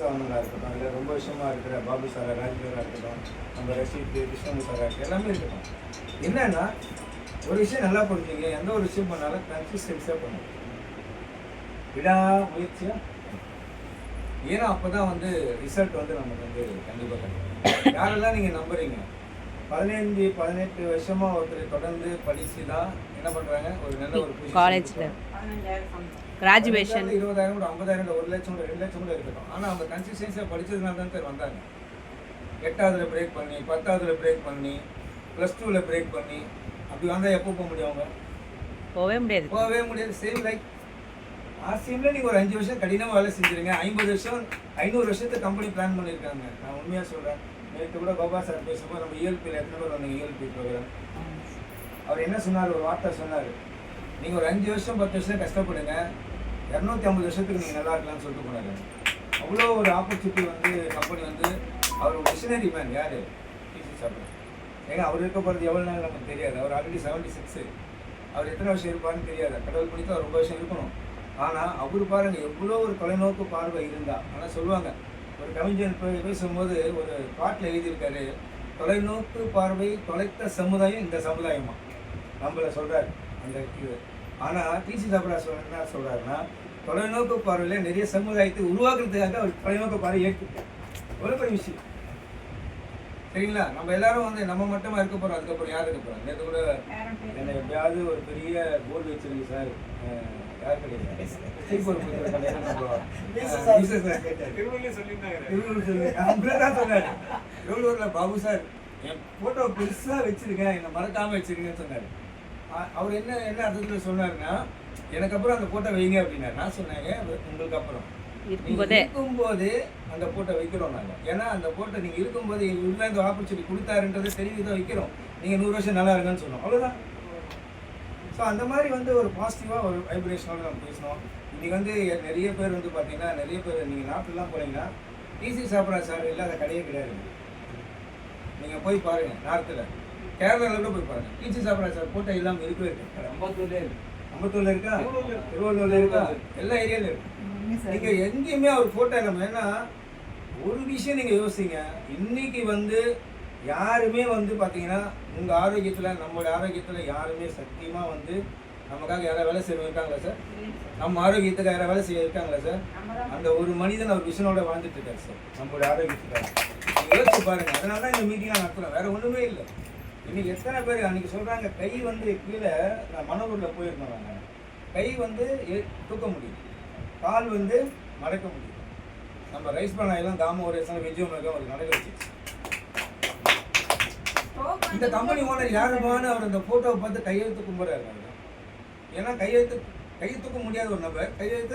அவங்களா இருக்கட்டும், இல்லை ரொம்ப விஷயமா இருக்கிற பாபு சாரா, ராஜ்கரா இருக்கட்டும், நம்ம ரஷீத், கிருஷ்ணமூர்த்தி சாரா இருக்கட்டும், எல்லாமே இருக்கட்டும். என்னன்னா ஒரு விஷயம் நல்லா புரிஞ்சுங்க, எந்த ஒரு விஷயம் பண்ணாலும் கன்சிஸ்டன்ஸியாக பண்ணணும், விடா முயற்சியாக. ஏன்னா அப்போ தான் வந்து ரிசல்ட் வந்து நமக்கு வந்து கண்டிப்பாக கிடைக்கும். யாரெல்லாம் நீங்கள் நம்புறீங்க 15-18 வருஷமா ஒருத்தர் தொடர்ந்து படிச்சு தான் என்ன பண்ணுறாங்க, ஒரு நல்ல ஒரு காலேஜில் கிராஜுவேஷன் 20,000 கூட 50,000 1 லட்சம் கூட 2 லட்சம் கூட இருக்கட்டும். ஆனால் அவங்க கன்சிஸ்டன்சியாக படித்ததுனால தான் சார் வந்தாங்க. 8ஆவதுல பிரேக் பண்ணி, 10ஆவதுல பிரேக் பண்ணி, +2ல பிரேக் பண்ணி, அப்படி வந்தால் எப்போ போக முடியும்? அவங்க போகவே முடியாது. சேம் லைக் ஆர்சிஎம்ல நீங்கள் ஒரு 5 வருஷம் கடினமாக வேலை செஞ்சுருங்க. 50 வருஷம் 500 வருஷத்துக்கு கம்பெனி பிளான் பண்ணியிருக்காங்க. நான் உண்மையாக சொல்கிறேன். நேற்று கூட பாபா சார் பேசும்போது நம்ம இஎல்பியில் எத்தனை பேர் வந்தீங்க? இஎல்பி ப்ரோக்ராம் அவர் என்ன சொன்னார், ஒரு வார்த்தை சொன்னார், நீங்கள் ஒரு 5 வருஷம் 10 வருஷம் கஷ்டப்படுங்க, 250 வருஷத்துக்கு நீங்கள் நல்லா இருக்கலாம்னு சொல்லிட்டு போனார். அவ்வளோ ஒரு ஆப்பர்ச்சுனிட்டி வந்து கம்பெனி வந்து அவர் ஒரு மிஷினரி மேன். யார்? டிசி சாப்பிட்ற. ஏன்னா அவர் இருக்க போகிறது எவ்வளோ நாள் நமக்கு தெரியாது. அவர் ஆல்ரெடி 76. அவர் எத்தனை வருஷம் இருப்பாருன்னு தெரியாது. கடவுள் பிடித்து அவர் ரொம்ப வருஷம் இருக்கணும். ஆனால் அவர் பாருங்கள் எவ்வளோ ஒரு தொலைநோக்கு பார்வை இருந்தால். ஆனால் சொல்லுவாங்க, ஒரு கவிஞன் பேசும்போது ஒரு பாட்டில் எழுதியிருக்காரு, தொலைநோக்கு பார்வை தொலைத்த சமுதாயம் இந்த சமுதாயமா நம்மளை சொல்கிறார் அந்த இது. ஆனால் டிசி சாப்பிடா என்ன சொல்கிறாருன்னா, தொலைநோக்கு பார்வையில் நிறைய சமுதாயத்தை உருவாக்குறதுக்காக அவர் தொலைநோக்கு பார்வை ஏற்றுக்கார். ஒரு பெரிய விஷயம் சரிங்களா? நம்ம எல்லாரும் வந்து நம்ம மட்டுமா இருக்க போகிறோம், அதுக்கப்புறம் யார் இருக்க போகிறோம்? நேற்று கூட என்னை எப்படியாவது ஒரு பெரிய போர்டு வச்சிருக்கு சார், யார் கிடையாது சொன்னார். திருவள்ளூரில் பாபு சார் என் ஃபோட்டோ பெருசாக வச்சிருக்கேன், என்னை மறக்காமல் வச்சிருக்கேன்னு சொன்னார். அவர் என்ன அர்த்தத்தில் சொன்னார்னா, எனக்கு அப்புறம் அந்த ஃபோட்டோ வைங்க அப்படின்னாரு. நான் சொன்னாங்க, உங்களுக்கு அப்புறம் இருக்கும்போது அந்த ஃபோட்டோ வைக்கிறோம் நாங்கள். ஏன்னா அந்த ஃபோட்டோ நீங்கள் இருக்கும்போது இவ்வளோ இந்த ஆப்பர்ச்சுனிட்டி கொடுத்தாருன்றதை தெரிஞ்சு தான் வைக்கிறோம். நீங்கள் 100 வருஷம் நல்லா இருக்குன்னு சொன்னோம், அவ்வளோதான். ஸோ அந்த மாதிரி வந்து ஒரு பாசிட்டிவாக ஒரு வைப்ரேஷனோட நம்ம பேசணும். இன்றைக்கி வந்து நிறைய பேர் வந்து பார்த்தீங்கன்னா, நிறைய பேர் நீங்கள் நாட்டுலாம் போனீங்கன்னா டிசி சாப்பிட்றா சார் இல்லாத கடையே கிடையாது. நீங்கள் போய் பாருங்கள், நார்த்தில் கேரளாவில் கூட போய் பாருங்கள், டிசி சாப்பிட்றா சார் ஃபோட்டோ இல்லாமல் இருக்கவே இருக்கு. அம்பத்தூரில் இருக்கா, திருவள்ளூரில் இருக்கா, எல்லா ஏரியாவிலும் இருக்கு. நீங்கள் எங்கேயுமே ஒரு ஃபோட்டோ நம்ம. ஏன்னா ஒரு விஷயம் நீங்கள் யோசிங்க, இன்னைக்கு வந்து யாருமே வந்து பார்த்தீங்கன்னா உங்கள் ஆரோக்கியத்தில், நம்மளோட ஆரோக்கியத்தில் யாருமே சத்தியமாக வந்து நமக்காக யாராவது வேலை செய்ய இருக்காங்களா சார்? நம்ம ஆரோக்கியத்துக்கு யாராவது வேலை செய்ய இருக்காங்களா சார்? அந்த ஒரு மனிதன் அவர் விஷனோட வாழ்ந்துட்டு இருக்காரு சார், நம்மளோட ஆரோக்கியத்துக்காக. நீங்கள் யோசிச்சு பாருங்கள். அதனால தான் இந்த மீட்டிங்காக நடத்துகிறோம், வேறு ஒன்றுமே இல்லை. இன்னைக்கு எத்தனை பேர் அன்றைக்கி சொல்கிறாங்க, கை வந்து கீழே, நான் மனவூரில் போயிருந்தோம், நாங்கள் கை வந்து தூக்க முடியும், கால் வந்து மடக்க முடியும். நம்ம ரைஸ் பண்ணலாம் தாம ஒரு விஜயம் ஒரு நடக்க வச்சு. இந்த கம்பெனி ஓனர் யாருமான அவர் அந்த ஃபோட்டோவை பார்த்து கையெழுத்து கும்பிட்றாரு. ஏன்னா கையெழுத்து தூக்க முடியாத ஒரு நபர் கையெழுத்து